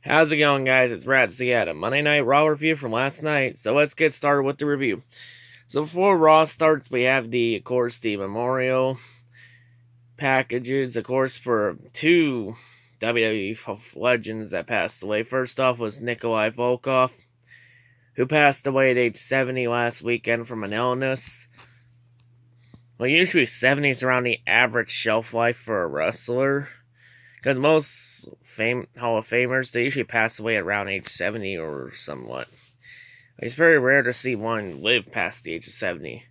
How's it going, guys? It's C-RadTV at a Monday Night Raw review from last night. So let's get started with the review. So before Raw starts, we have of course, the memorial packages, of course, for two WWE legends that passed away. First off was Nikolai Volkov, who passed away at age 70 last weekend from an illness. Well, usually 70 is around the average shelf life for a wrestler. Because most Hall of Famers, they usually pass away at around age 70 or somewhat. It's very rare to see one live past the age of 70.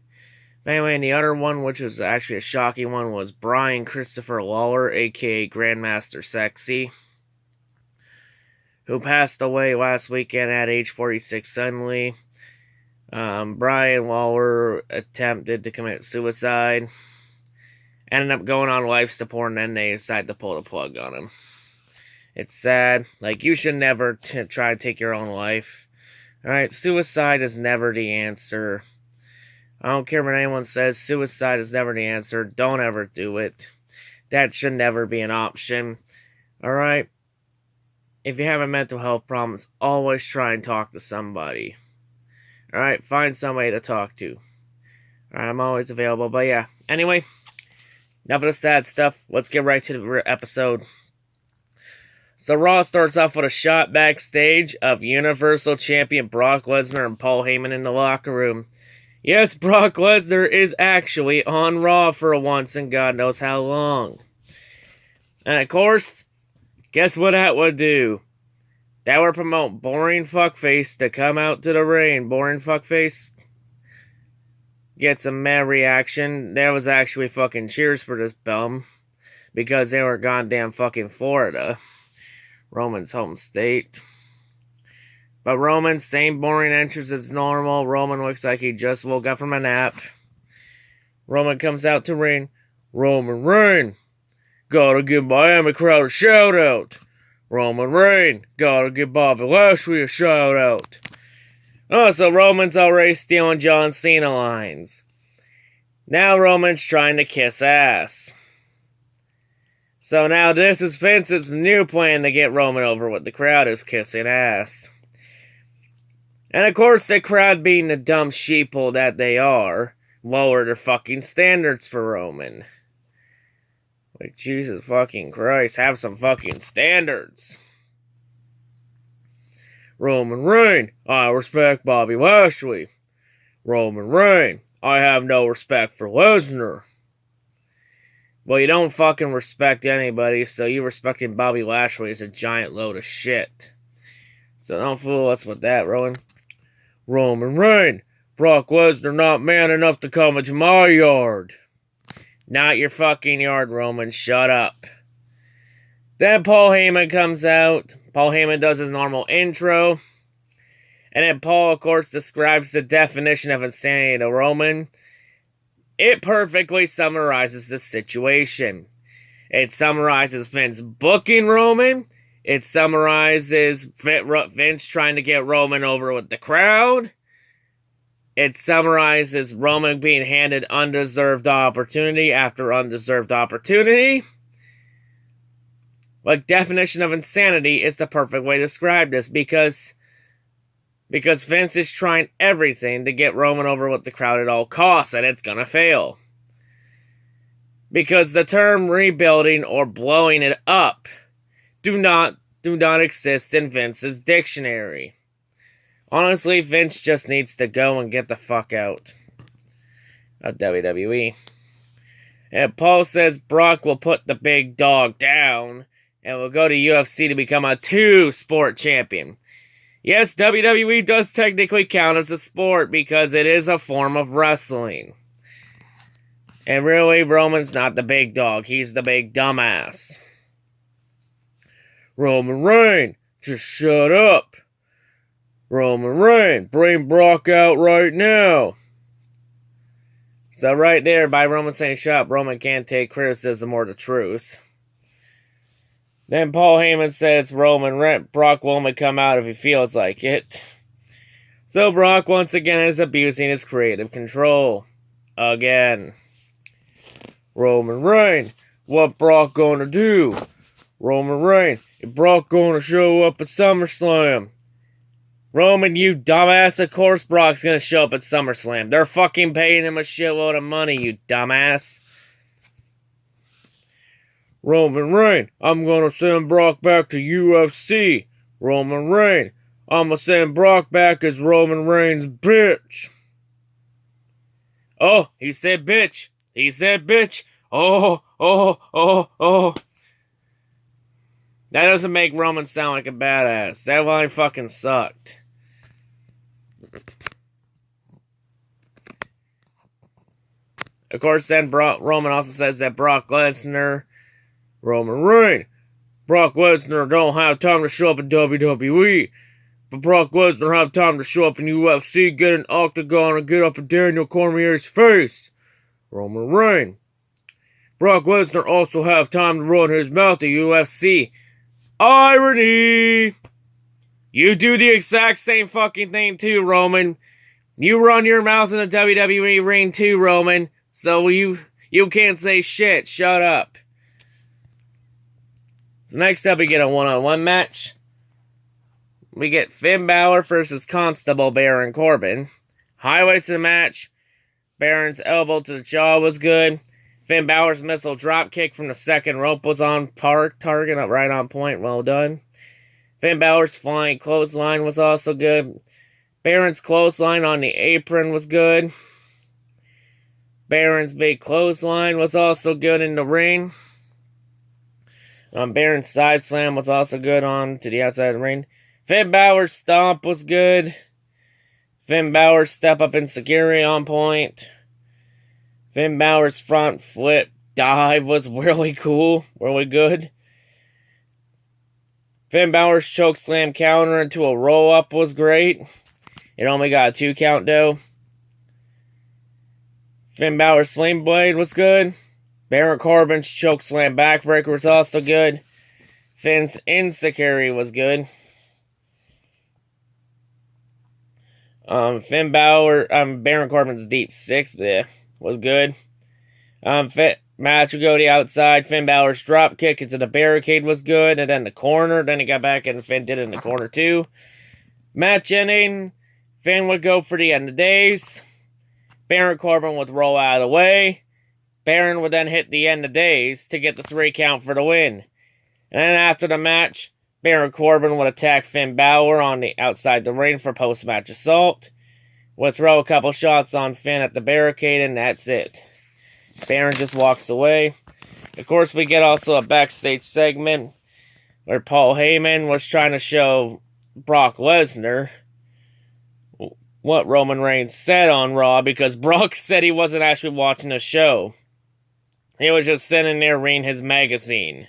But anyway, and the other one, which was actually a shocking one, was Brian Christopher Lawler, aka Grandmaster Sexy, who passed away last weekend at age 46 suddenly. Brian Lawler attempted to commit suicide. Ended up going on life support, and then they decided to pull the plug on him. It's sad. Like, you should never try to take your own life. Alright, suicide is never the answer. I don't care what anyone says, suicide is never the answer. Don't ever do it. That should never be an option. Alright? If you have a mental health problem, always try and talk to somebody. Alright, find somebody to talk to. Alright, I'm always available, but yeah. Anyway, enough of the sad stuff. Let's get right to the episode. So Raw starts off with a shot backstage of Universal Champion Brock Lesnar and Paul Heyman in the locker room. Yes, Brock Lesnar is actually on Raw for once in God knows how long. And of course, guess what that would do? That would promote Boring Fuckface to come out to the ring. Boring Fuckface gets a mad reaction. There was actually fucking cheers for this bum, because they were goddamn fucking Florida, Roman's home state. But Roman, same boring entrance as normal. Roman looks like he just woke up from a nap. Roman comes out to ring. Roman Reigns, gotta give Miami crowd a shout out. Roman Reigns, gotta give Bobby Lashley a shout out. Oh, so Roman's already stealing John Cena lines. Now Roman's trying to kiss ass. So now this is Vince's new plan to get Roman over with the crowd, is kissing ass. And of course the crowd, being the dumb sheeple that they are, lower their fucking standards for Roman. Like, Jesus fucking Christ, have some fucking standards. Roman Reigns, I respect Bobby Lashley. Roman Reigns, I have no respect for Lesnar. Well, you don't fucking respect anybody, so you respecting Bobby Lashley is a giant load of shit. So don't fool us with that, Rowan. Roman Reigns, Brock Lesnar not man enough to come into my yard. Not your fucking yard, Roman. Shut up. Then Paul Heyman comes out. Paul Heyman does his normal intro. And then Paul, of course, describes the definition of insanity to Roman. It perfectly summarizes the situation. It summarizes Vince booking Roman. It summarizes Vince trying to get Roman over with the crowd. It summarizes Roman being handed undeserved opportunity after undeserved opportunity. Like, definition of insanity is the perfect way to describe this, because Vince is trying everything to get Roman over with the crowd at all costs, and it's gonna fail. Because the term rebuilding or blowing it up do not exist in Vince's dictionary. Honestly, Vince just needs to go and get the fuck out of WWE. And Paul says Brock will put the big dog down and will go to UFC to become a two-sport champion. Yes, WWE does technically count as a sport because it is a form of wrestling. And really, Roman's not the big dog. He's the big dumbass. Roman Reigns, just shut up. Roman Reigns, bring Brock out right now. So right there, by Roman saying shut up, Roman can't take criticism or the truth. Then Paul Heyman says Brock will only come out if he feels like it. So Brock once again is abusing his creative control. Again. Roman Reigns, what Brock gonna do? Roman Reigns, Brock gonna show up at SummerSlam. Roman, you dumbass, of course Brock's gonna show up at SummerSlam. They're fucking paying him a shitload of money, you dumbass. Roman Reigns, I'm gonna send Brock back to UFC. Roman Reigns, I'm gonna send Brock back as Roman Reigns' bitch. Oh, he said bitch. He said bitch. Oh. That doesn't make Roman sound like a badass. That line fucking sucked. Of course, then Roman also says that Brock Lesnar, Roman Reigns, Brock Lesnar don't have time to show up in WWE, but Brock Lesnar have time to show up in UFC, get an octagon, and get up in Daniel Cormier's face. Roman Reigns. Brock Lesnar also have time to run his mouth at UFC. Irony! You do the exact same fucking thing too, Roman. You run your mouth in the WWE ring too, Roman. So you can't say shit. Shut up. So next up we get a one-on-one match. We get Finn Balor versus Constable Baron Corbin. Highlights of the match. Baron's elbow to the jaw was good. Finn Balor's missile dropkick from the second rope was on target, right on point. Well done. Finn Balor's flying clothesline was also good. Baron's clothesline on the apron was good. Baron's big clothesline was also good in the ring. Baron's side slam was also good on to the outside of the ring. Finn Balor's stomp was good. Finn Balor's step up insecurity on point. Finn Balor's front flip dive was really cool, really good. Finn Balor's chokeslam counter into a roll-up was great. It only got a 2 count though. Finn Balor's sling blade was good. Baron Corbin's chokeslam backbreaker was also good. Finn's insecurity was good. Baron Corbin's deep six was good. Match would go to the outside. Finn Balor's drop kick into the barricade was good, and then the corner. Then he got back and Finn did it in the corner too. Match ending. Finn would go for the end of days. Baron Corbin would roll out of the way. Baron would then hit the end of days to get the 3 count for the win. And then after the match, Baron Corbin would attack Finn Balor on the outside the ring for post-match assault. Would throw a couple shots on Finn at the barricade, and that's it. Baron just walks away. Of course, we get also a backstage segment where Paul Heyman was trying to show Brock Lesnar what Roman Reigns said on Raw, because Brock said he wasn't actually watching the show. He was just sitting there reading his magazine.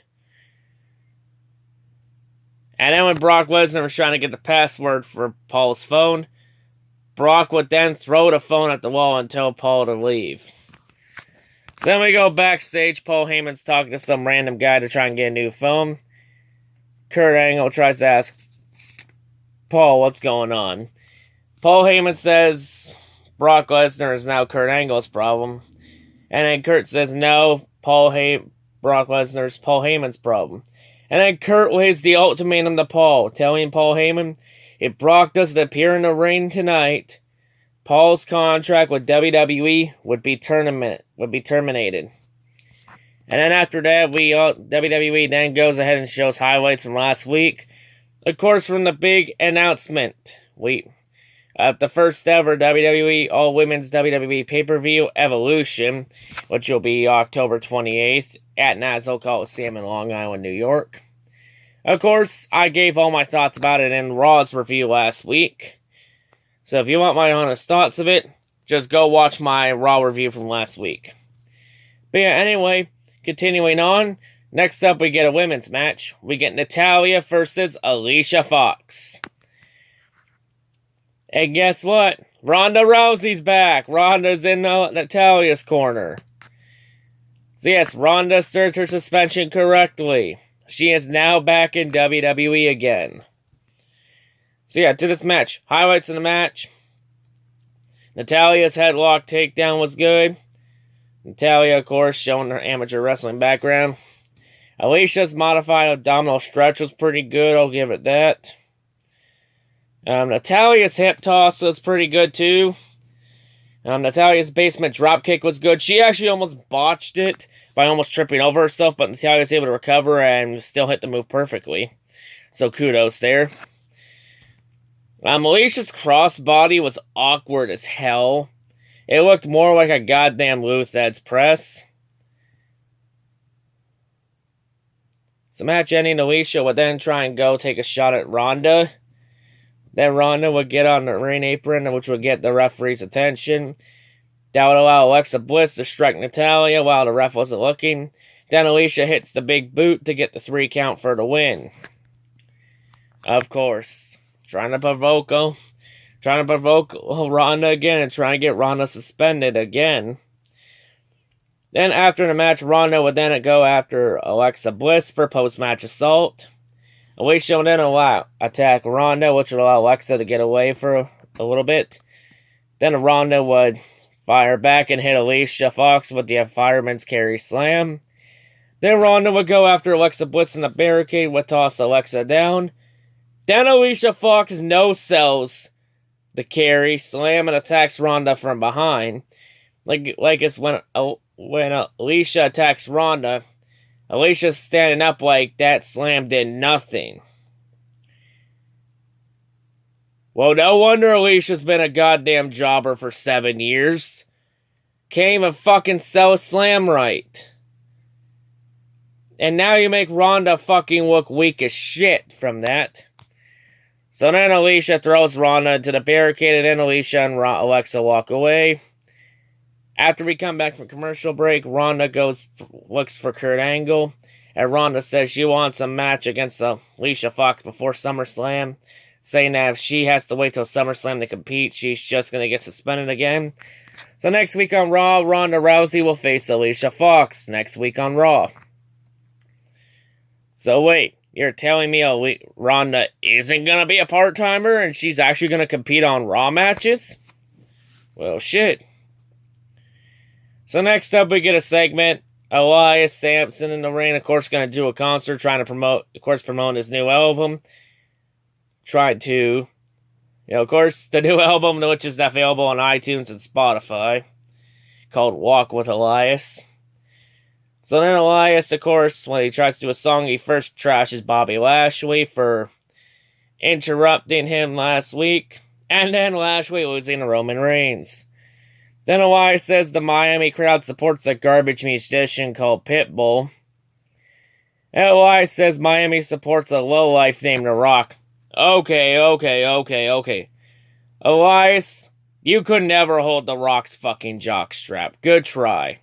And then when Brock Lesnar was trying to get the password for Paul's phone, Brock would then throw the phone at the wall and tell Paul to leave. So then we go backstage. Paul Heyman's talking to some random guy to try and get a new phone. Kurt Angle tries to ask Paul what's going on. Paul Heyman says Brock Lesnar is now Kurt Angle's problem. And then Kurt says no, Brock Lesnar's Paul Heyman's problem. And then Kurt lays the ultimatum to Paul, telling Paul Heyman, if Brock doesn't appear in the ring tonight, Paul's contract with WWE would be terminated. And then after that, WWE then goes ahead and shows highlights from last week. Of course, from the big announcement, the first ever WWE All Women's WWE Pay-Per-View Evolution, which will be October 28th at Nassau Coliseum in Long Island, New York. Of course, I gave all my thoughts about it in Raw's review last week. So if you want my honest thoughts of it, just go watch my Raw review from last week. But yeah, anyway, continuing on. Next up, we get a women's match. We get Natalya versus Alicia Fox. And guess what? Ronda Rousey's back. Ronda's in Natalya's corner. So yes, Ronda served her suspension correctly. She is now back in WWE again. So yeah, to this match. Highlights of the match. Natalya's headlock takedown was good. Natalya, of course, showing her amateur wrestling background. Alicia's modified abdominal stretch was pretty good, I'll give it that. Natalia's hip toss was pretty good too. Natalia's basement dropkick was good. She actually almost botched it by almost tripping over herself, but Natalia was able to recover and still hit the move perfectly. So kudos there. Alicia's crossbody was awkward as hell. It looked more like a goddamn Luthez press. So match ending, Alicia would then try and go take a shot at Ronda. Then Ronda would get on the ring apron, which would get the referee's attention. That would allow Alexa Bliss to strike Natalya while the ref wasn't looking. Then Alicia hits the big boot to get the 3 count for the win. Of course, trying to provoke Ronda again and trying to get Ronda suspended again. Then after the match, Ronda would then go after Alexa Bliss for post-match assault. Alicia would then attack Ronda, which would allow Alexa to get away for a little bit. Then Ronda would fire back and hit Alicia Fox with the fireman's carry slam. Then Ronda would go after Alexa Bliss in the barricade, would toss Alexa down. Then Alicia Fox no-sells the carry slam and attacks Ronda from behind. Like it's when Alicia attacks Ronda, Alicia's standing up like that slam did nothing. Well, no wonder Alicia's been a goddamn jobber for 7 years. Can't even fucking sell a slam right. And now you make Ronda fucking look weak as shit from that. So then Alicia throws Ronda to the barricade, and then Alicia and Alexa walk away. After we come back from commercial break, Ronda looks for Kurt Angle, and Ronda says she wants a match against Alicia Fox before SummerSlam, saying that if she has to wait till SummerSlam to compete, she's just going to get suspended again. So next week on Raw, Ronda Rousey will face Alicia Fox next week on Raw. So wait, you're telling me Ronda isn't going to be a part-timer and she's actually going to compete on Raw matches? Well, shit. So next up, we get a segment. Elias Sampson in the ring, of course, going to do a concert, trying to promote his new album. Tried to, of course, the new album, which is available on iTunes and Spotify, called Walk with Elias. So then Elias, of course, when he tries to do a song, he first trashes Bobby Lashley for interrupting him last week, and then Lashley losing to Roman Reigns. Then Elias says the Miami crowd supports a garbage musician called Pitbull. And Elias says Miami supports a lowlife named The Rock. Okay. Elias, you could never hold The Rock's fucking jockstrap. Good try.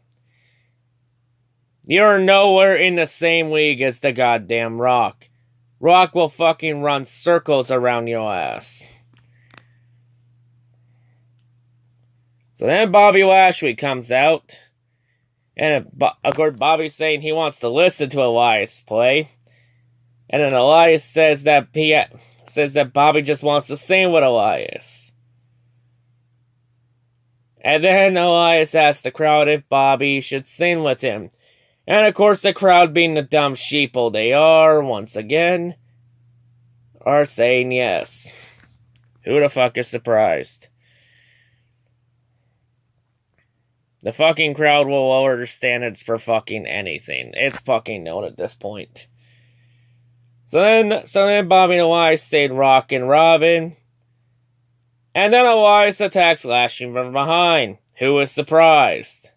You're nowhere in the same league as the goddamn Rock. Rock will fucking run circles around your ass. So then Bobby Lashley comes out, and of course Bobby's saying he wants to listen to Elias play, and then Elias says that Bobby just wants to sing with Elias. And then Elias asks the crowd if Bobby should sing with him, and of course the crowd, being the dumb sheeple they are, once again, are saying yes. Who the fuck is surprised? The fucking crowd will lower their standards for fucking anything. It's fucking known at this point. So then Bobby and Elias stayed rockin' Robin. And then Elias attacks Lashley from behind. Who was surprised?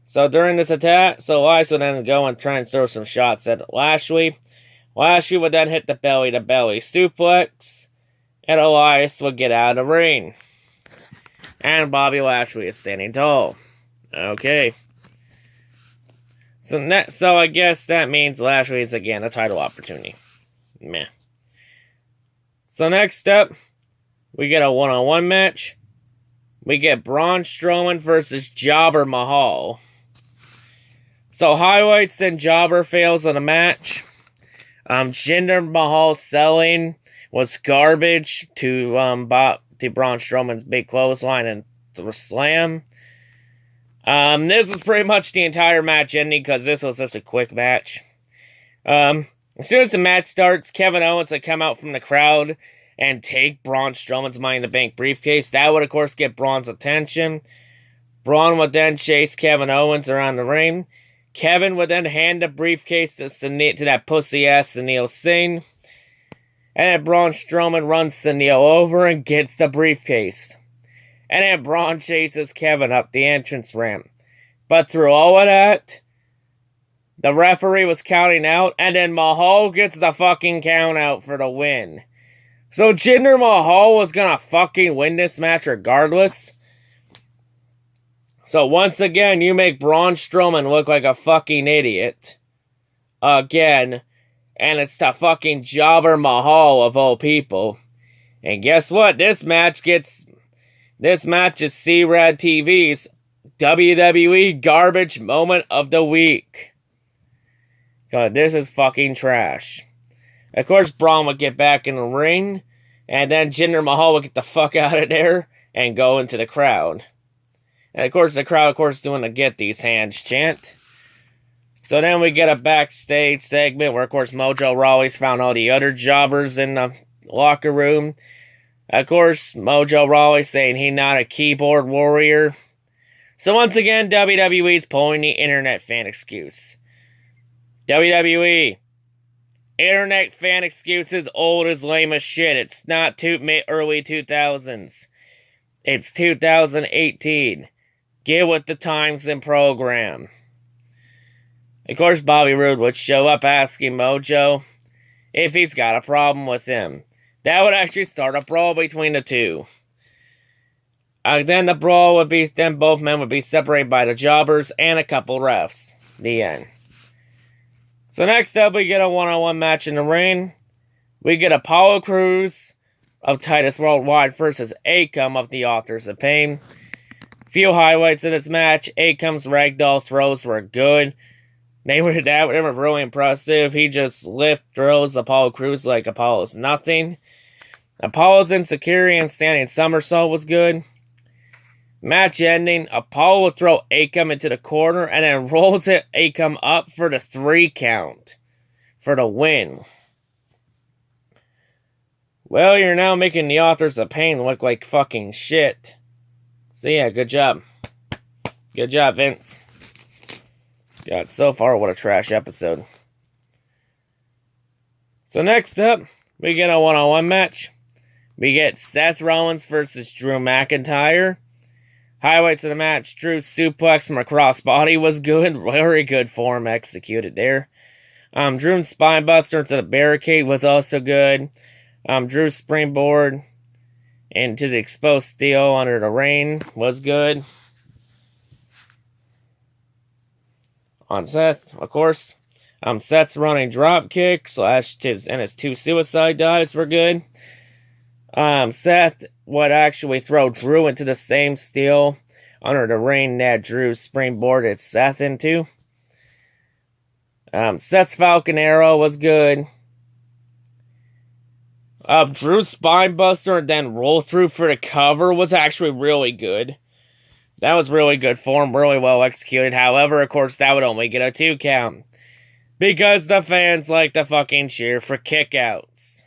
So during this attack, Elias would then go and try and throw some shots at Lashley. Lashley would then hit the belly-to-belly suplex. And Elias would get out of the ring. And Bobby Lashley is standing tall. Okay. So I guess that means Lashley is again a title opportunity. Meh. So next up, we get a one-on-one match. We get Braun Strowman versus Jobber Mahal. So highlights and Jobber fails in a match. Jinder Mahal's selling was garbage to Braun Strowman's big clothesline and the slam. This was pretty much the entire match ending because this was such a quick match. As soon as the match starts, Kevin Owens would come out from the crowd and take Braun Strowman's Money in the Bank briefcase. That would, of course, get Braun's attention. Braun would then chase Kevin Owens around the ring. Kevin would then hand the briefcase to that pussy-ass Sunil Singh. And then Braun Strowman runs Sunil over and gets the briefcase. And then Braun chases Kevin up the entrance ramp. But through all of that, the referee was counting out, and then Mahal gets the fucking count out for the win. So Jinder Mahal was gonna fucking win this match regardless. So once again, you make Braun Strowman look like a fucking idiot. Again. And it's the fucking Jobber Mahal of all people. And guess what? This match is C-RadTV's WWE Garbage Moment of the Week. God, this is fucking trash. Of course, Braun would get back in the ring. And then Jinder Mahal would get the fuck out of there and go into the crowd. And of course, the crowd, doing the Get These Hands chant. So then we get a backstage segment where, of course, Mojo Rawley's found all the other jobbers in the locker room. Of course, Mojo Rawley saying he's not a keyboard warrior. So once again, WWE's pulling the internet fan excuse. WWE. Internet fan excuse is old as lame as shit. It's not early 2000s. It's 2018. Get with the times and program. Of course, Bobby Roode would show up asking Mojo if he's got a problem with him. That would actually start a brawl between the two. Then both men would be separated by the jobbers and a couple refs. The end. So next up, we get a one-on-one match in the ring. We get Apollo Crews of Titus Worldwide versus Akam of the Authors of Pain. Few highlights of this match. Akam's ragdoll throws were good. They were really impressive. He just throws Apollo Crews like Apollo's nothing. Apollo's insecurity and standing somersault was good. Match ending, Apollo would throw Akam into the corner and then rolls Akam up for the 3 count for the win. Well, you're now making the Authors of Pain look like fucking shit. So yeah, good job. Good job, Vince. God, so far, what a trash episode. So next up, we get a one-on-one match. We get Seth Rollins versus Drew McIntyre. Highlights of the match, Drew's suplex from a crossbody was good. Very good form executed there. Drew's spinebuster to the barricade was also good. Drew's springboard into the exposed steel under the ring was good. On Seth, of course. Seth's running drop kick and his 2 suicide dives were good. Seth would actually throw Drew into the same steel under the ring that Drew springboarded Seth into. Seth's Falcon Arrow was good. Drew's spinebuster and then roll through for the cover was actually really good. That was really good form, really well executed. However, of course, that would only get a 2 count. Because the fans like to fucking cheer for kickouts.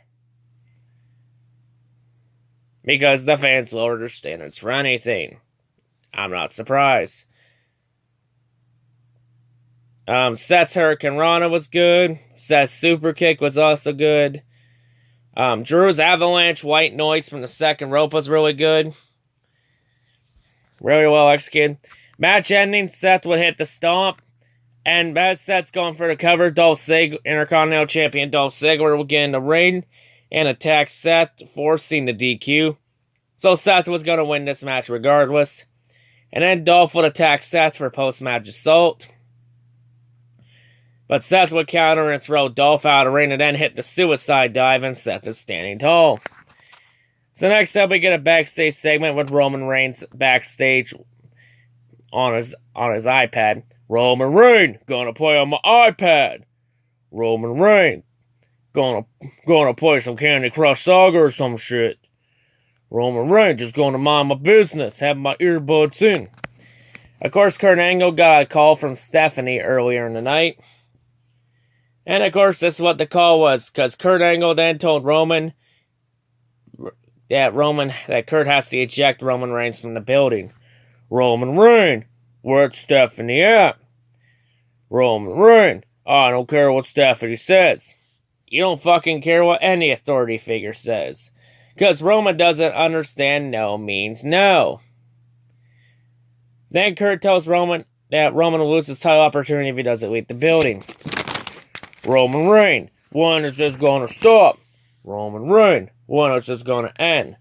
Because the fans lowered their standards for anything. I'm not surprised. Seth's Hurricane Rana was good. Seth's Super Kick was also good. Drew's Avalanche White Noise from the second rope was really good. Really well executed. Match ending, Seth would hit the stomp. And as Seth's going for the cover, Intercontinental Champion Dolph Ziggler will get in the ring and attack Seth, forcing the DQ. So Seth was going to win this match regardless. And then Dolph would attack Seth for post-match assault. But Seth would counter and throw Dolph out of the ring and then hit the suicide dive, and Seth is standing tall. So next up, we get a backstage segment with Roman Reigns backstage on his iPad. Roman Reigns gonna play on my iPad. Roman Reigns gonna play some Candy Crush Saga or some shit. Roman Reigns just gonna mind my business, have my earbuds in. Of course, Kurt Angle got a call from Stephanie earlier in the night. And of course, this is what the call was, because Kurt Angle then told Roman that Kurt has to eject Roman Reigns from the building. Roman Reigns, where's Stephanie at? Roman Reigns, I don't care what Stephanie says. You don't fucking care what any authority figure says. Because Roman doesn't understand no means no. Then Kurt tells Roman that Roman will lose his title opportunity if he doesn't leave the building. Roman Reigns, when is this gonna stop? Roman Reigns, when is this gonna end?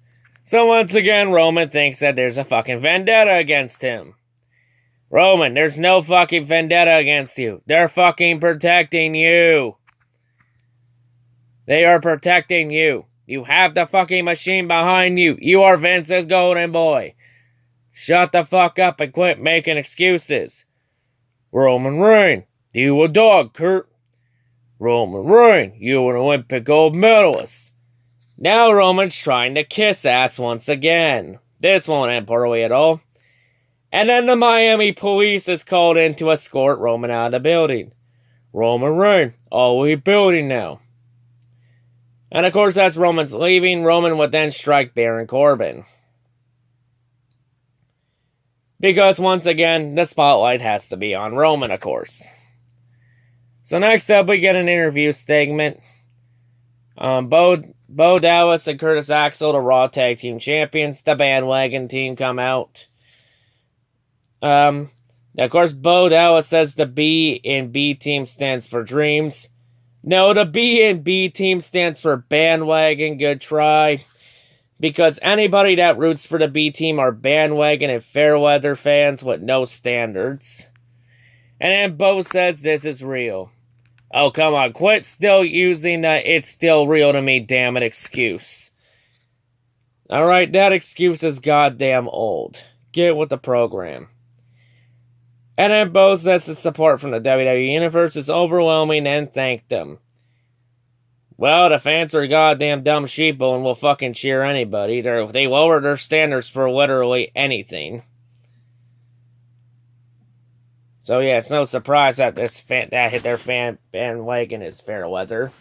So once again, Roman thinks that there's a fucking vendetta against him. Roman, there's no fucking vendetta against you. They're fucking protecting you. They are protecting you. You have the fucking machine behind you. You are Vince's golden boy. Shut the fuck up and quit making excuses. Roman Reigns, you a dog, Kurt. Roman Reigns, you an Olympic gold medalist. Now Roman's trying to kiss ass once again. This won't end poorly at all. And then the Miami police is called in to escort Roman out of the building. Roman Reigns, are we building now? And of course, as Roman's leaving, Roman would then strike Baron Corbin. Because once again, the spotlight has to be on Roman, of course. So next up, we get an interview segment. Bo Dallas and Curtis Axel, the Raw Tag Team Champions, the Bandwagon team, come out. Of course, Bo Dallas says the B in B team stands for dreams. No, the B in B team stands for bandwagon. Good try. Because anybody that roots for the B team are bandwagon and fair-weather fans with no standards. And then Bo says this is real. Oh, come on. Quit still using the it's still real to me, damn it, excuse. Alright, that excuse is goddamn old. Get with the program. And then Bo says the support from the WWE Universe is overwhelming and thanked them. Well, the fans are goddamn dumb sheeple and will fucking cheer anybody. They lower their standards for literally anything. So yeah, it's no surprise that that hit their bandwagon is fair weather.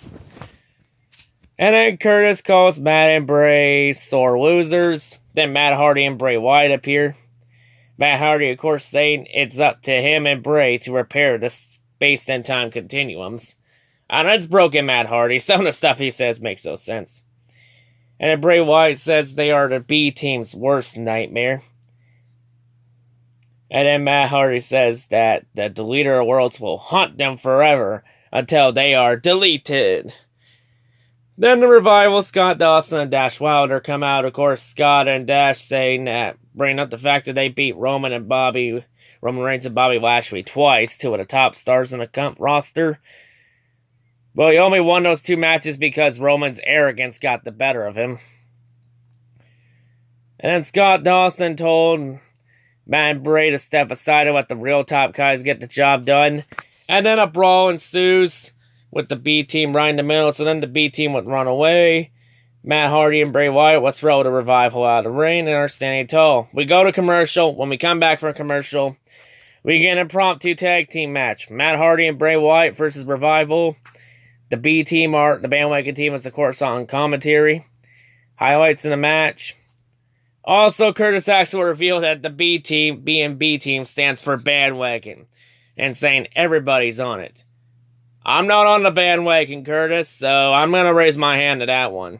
And then Curtis calls Matt and Bray sore losers. Then Matt Hardy and Bray Wyatt appear. Matt Hardy, of course, saying it's up to him and Bray to repair the space and time continuums. And it's broken, Matt Hardy. Some of the stuff he says makes no sense. And then Bray Wyatt says they are the B team's worst nightmare. And then Matt Hardy says that the deleter of worlds will haunt them forever until they are deleted. Then the Revival, Scott Dawson and Dash Wilder come out. Of course, Scott and Dash saying that, bringing up the fact that they beat Roman Reigns and Bobby Lashley twice, two of the top stars in the roster. Well, he only won those two matches because Roman's arrogance got the better of him. And then Scott Dawson told Matt and Bray to step aside and let the real top guys get the job done. And then a brawl ensues with the B team right in the middle, so then the B team would run away. Matt Hardy and Bray Wyatt will throw the Revival out of the ring and are standing tall. We go to commercial. When we come back from commercial, we get an impromptu tag team match. Matt Hardy and Bray Wyatt versus Revival. The B team are the bandwagon team is of course on commentary. Highlights in the match. Also, Curtis Axel revealed that the B and B team stands for bandwagon, and saying everybody's on it. I'm not on the bandwagon, Curtis, so I'm going to raise my hand to that one.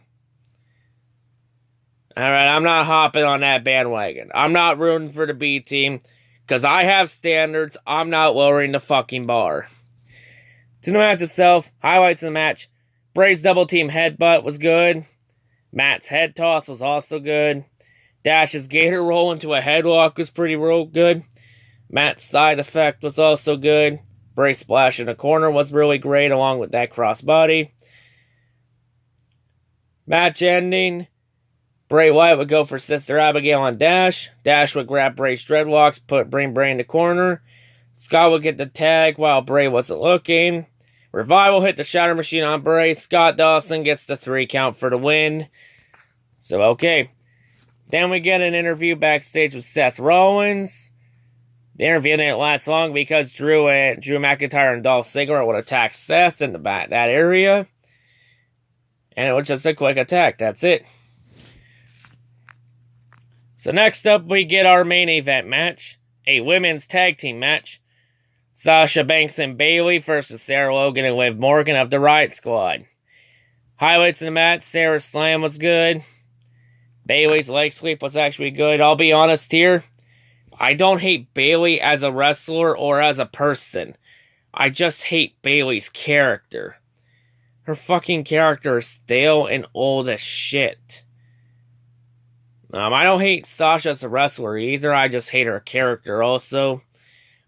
Alright, I'm not hopping on that bandwagon. I'm not rooting for the B team, because I have standards. I'm not lowering the fucking bar. To the match itself, highlights of the match. Bray's double team headbutt was good. Matt's head toss was also good. Dash's gator roll into a headlock was pretty real good. Matt's side effect was also good. Bray splash in the corner was really great, along with that crossbody. Match ending. Bray Wyatt would go for Sister Abigail on Dash. Dash would grab Bray's dreadlocks, bring Bray in the corner. Scott would get the tag while Bray wasn't looking. Revival hit the Shatter Machine on Bray. Scott Dawson gets the 3 count for the win. So, okay. Then we get an interview backstage with Seth Rollins. The interview didn't last long because Drew McIntyre and Dolph Ziggler would attack Seth in that area. And it was just a quick attack. That's it. So next up, we get our main event match. A women's tag team match. Sasha Banks and Bayley versus Sarah Logan and Liv Morgan of the Riot Squad. Highlights in the match, Sarah's slam was good. Bayley's leg sweep was actually good. I'll be honest here. I don't hate Bayley as a wrestler or as a person. I just hate Bayley's character. Her fucking character is stale and old as shit. I don't hate Sasha as a wrestler either. I just hate her character also.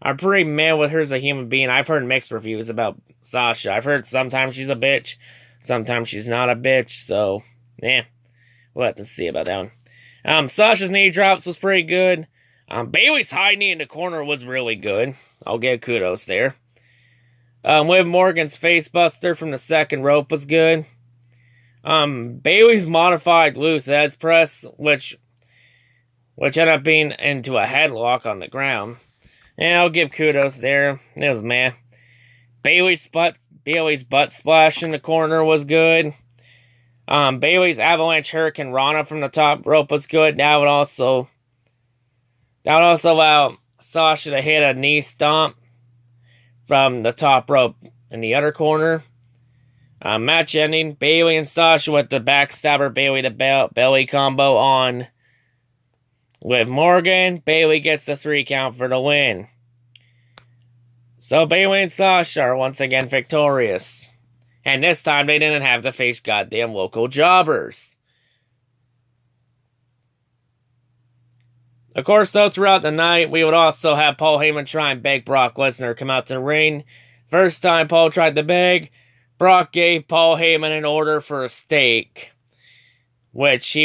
I'm pretty mad with her as a human being. I've heard mixed reviews about Sasha. I've heard sometimes she's a bitch. Sometimes she's not a bitch. So, yeah. We'll have to see about that one. Sasha's knee drops was pretty good. Bayley's high knee in the corner was really good. I'll give kudos there. Liv Morgan's face buster from the second rope was good. Bayley's modified Lou Thesz press, which ended up being into a headlock on the ground. And I'll give kudos there. It was meh. Bayley's butt splash in the corner was good. Bayley's avalanche hurricane Rana from the top rope was good. That would also allow Sasha to hit a knee stomp from the top rope in the other corner. Match ending, Bayley and Sasha with the backstabber Bayley to belly combo on Liv Morgan. Bayley gets the 3 count for the win. So Bayley and Sasha are once again victorious. And this time they didn't have to face goddamn local jobbers. Of course, though, throughout the night, we would also have Paul Heyman try and beg Brock Lesnar to come out to the ring. First time Paul tried to beg, Brock gave Paul Heyman an order for a steak, which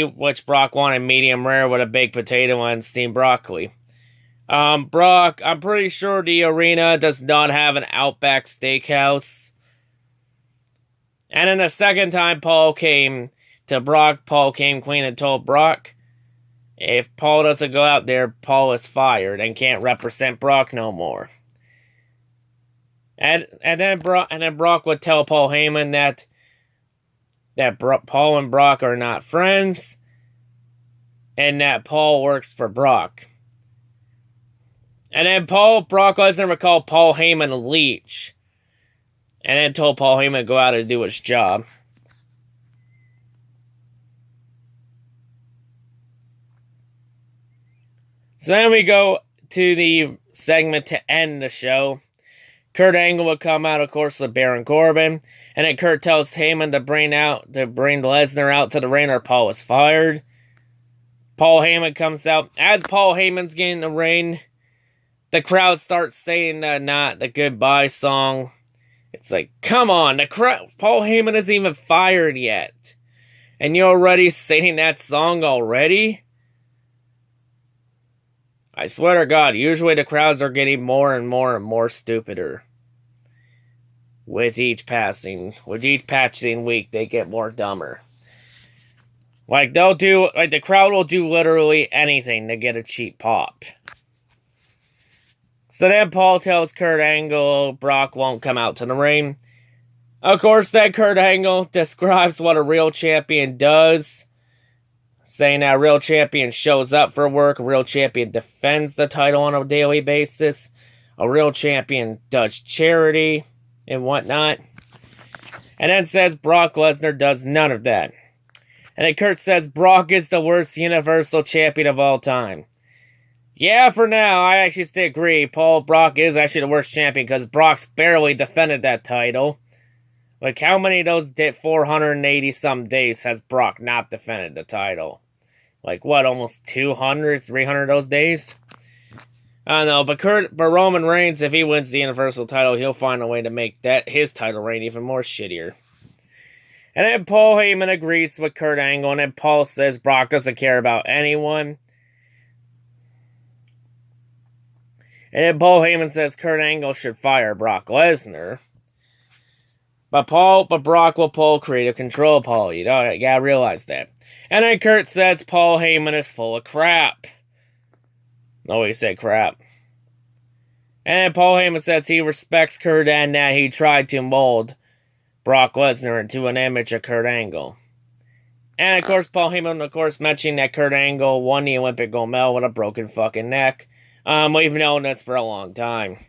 Brock wanted medium rare with a baked potato and steamed broccoli. Brock, I'm pretty sure the arena does not have an Outback Steakhouse. And then the second time Paul came to Brock, Paul came clean and told Brock, if Paul doesn't go out there, Paul is fired and can't represent Brock no more. And then Brock would tell Paul Heyman that Paul and Brock are not friends, and that Paul works for Brock. And then Brock Lesnar would call Paul Heyman a leech, and then told Paul Heyman to go out and do his job. So then we go to the segment to end the show. Kurt Angle would come out, of course, with Baron Corbin. And then Kurt tells Heyman to bring Lesnar out to the ring or Paul is fired. Paul Heyman comes out. As Paul Heyman's getting in the ring, the crowd starts saying not the goodbye song. It's like, come on, Paul Heyman isn't even fired yet. And you're already singing that song already? I swear to God, usually the crowds are getting more and more stupider. With each passing week, they get more dumber. The crowd will do literally anything to get a cheap pop. So then Paul tells Kurt Angle Brock won't come out to the ring. Of course, then Kurt Angle describes what a real champion does, saying that a real champion shows up for work, a real champion defends the title on a daily basis, a real champion does charity and whatnot. And then says Brock Lesnar does none of that. And then Kurt says Brock is the worst Universal Champion of all time. Yeah, for now, I actually still agree. Brock is actually the worst champion because Brock's barely defended that title. Like, how many of those 480-some days has Brock not defended the title? Like, what, almost 200, 300 of those days? I don't know, but Roman Reigns, if he wins the Universal title, he'll find a way to make his title reign even more shittier. And then Paul Heyman agrees with Kurt Angle, and then Paul says Brock doesn't care about anyone. And then Paul Heyman says Kurt Angle should fire Brock Lesnar. But Brock will pull creative control, Paul. You gotta realize that. And then Kurt says Paul Heyman is full of crap. Oh, he said crap. And Paul Heyman says he respects Kurt and that he tried to mold Brock Lesnar into an image of Kurt Angle. And of course, Paul Heyman, of course, mentioning that Kurt Angle won the Olympic gold medal with a broken fucking neck. We've known this for a long time.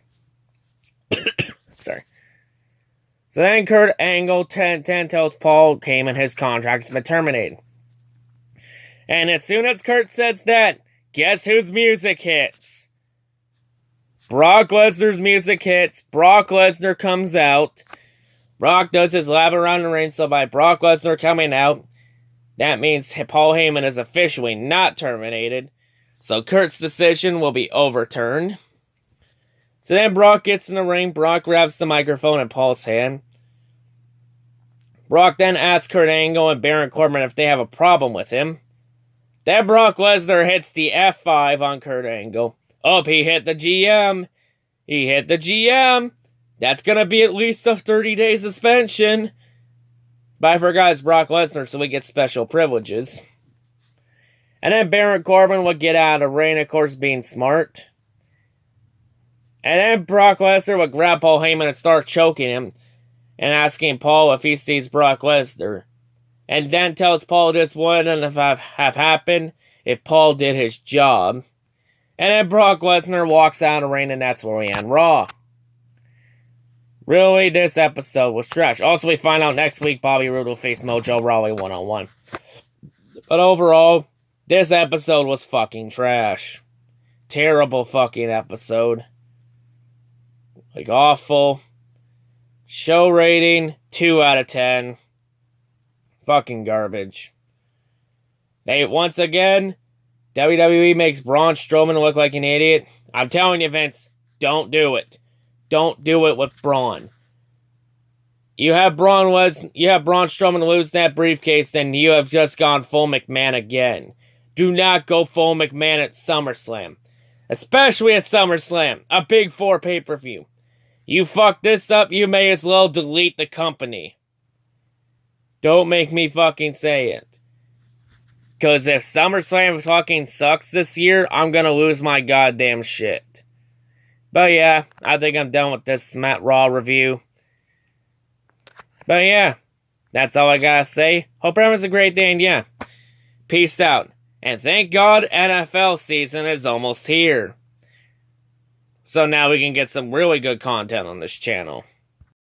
Sorry. So then Kurt Angle tells Paul Heyman his contract's been terminated. And as soon as Kurt says that, guess whose music hits? Brock Lesnar's music hits. Brock Lesnar comes out. Brock does his lap around the ring, so by Brock Lesnar coming out, that means Paul Heyman is officially not terminated. So Kurt's decision will be overturned. So then Brock gets in the ring. Brock grabs the microphone in Paul's hand. Brock then asks Kurt Angle and Baron Corbin if they have a problem with him. Then Brock Lesnar hits the F5 on Kurt Angle. Oh, he hit the GM. He hit the GM. That's going to be at least a 30-day suspension. But I forgot it's Brock Lesnar, so we get special privileges. And then Baron Corbin would get out of the ring, of course, being smart. And then Brock Lesnar would grab Paul Heyman and start choking him and asking Paul if he sees Brock Lesnar. And then tells Paul this wouldn't have happened if Paul did his job. And then Brock Lesnar walks out of the ring, and that's where we end Raw. Really, this episode was trash. Also, we find out next week Bobby Roode will face Mojo Rawley one-on-one. But overall, this episode was fucking trash. Terrible fucking episode. Like, awful. Show rating, 2 out of 10. Fucking garbage. Once again, WWE makes Braun Strowman look like an idiot. I'm telling you, Vince, don't do it. Don't do it with Braun. You have Braun Strowman lose that briefcase, and you have just gone full McMahon again. Do not go full McMahon at SummerSlam. Especially at SummerSlam, a Big 4 pay-per-view. You fuck this up, you may as well delete the company. Don't make me fucking say it. Because if SummerSlam fucking sucks this year, I'm gonna lose my goddamn shit. But yeah, I think I'm done with this Matt Raw review. But yeah, that's all I gotta say. Hope everyone has a great day, and yeah, peace out. And thank God NFL season is almost here. So now we can get some really good content on this channel.